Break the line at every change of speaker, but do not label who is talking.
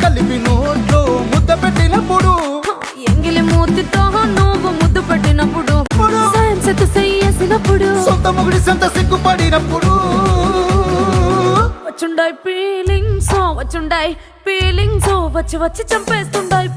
కలిపి నోట్లో ముద్ద పెట్టినప్పుడు
ఎంగిలి మూతితో నువ్వు ముద్దు పెట్టినప్పుడు చేసినప్పుడు
సొంత ముగుడి సొంత సిగ్గుపడినప్పుడు
వచ్చుండాయి ఫీలింగ్స్ వచ్చుండాయి ఫీలింగ్స్ వచ్చి వచ్చి చంపేస్తుండాయి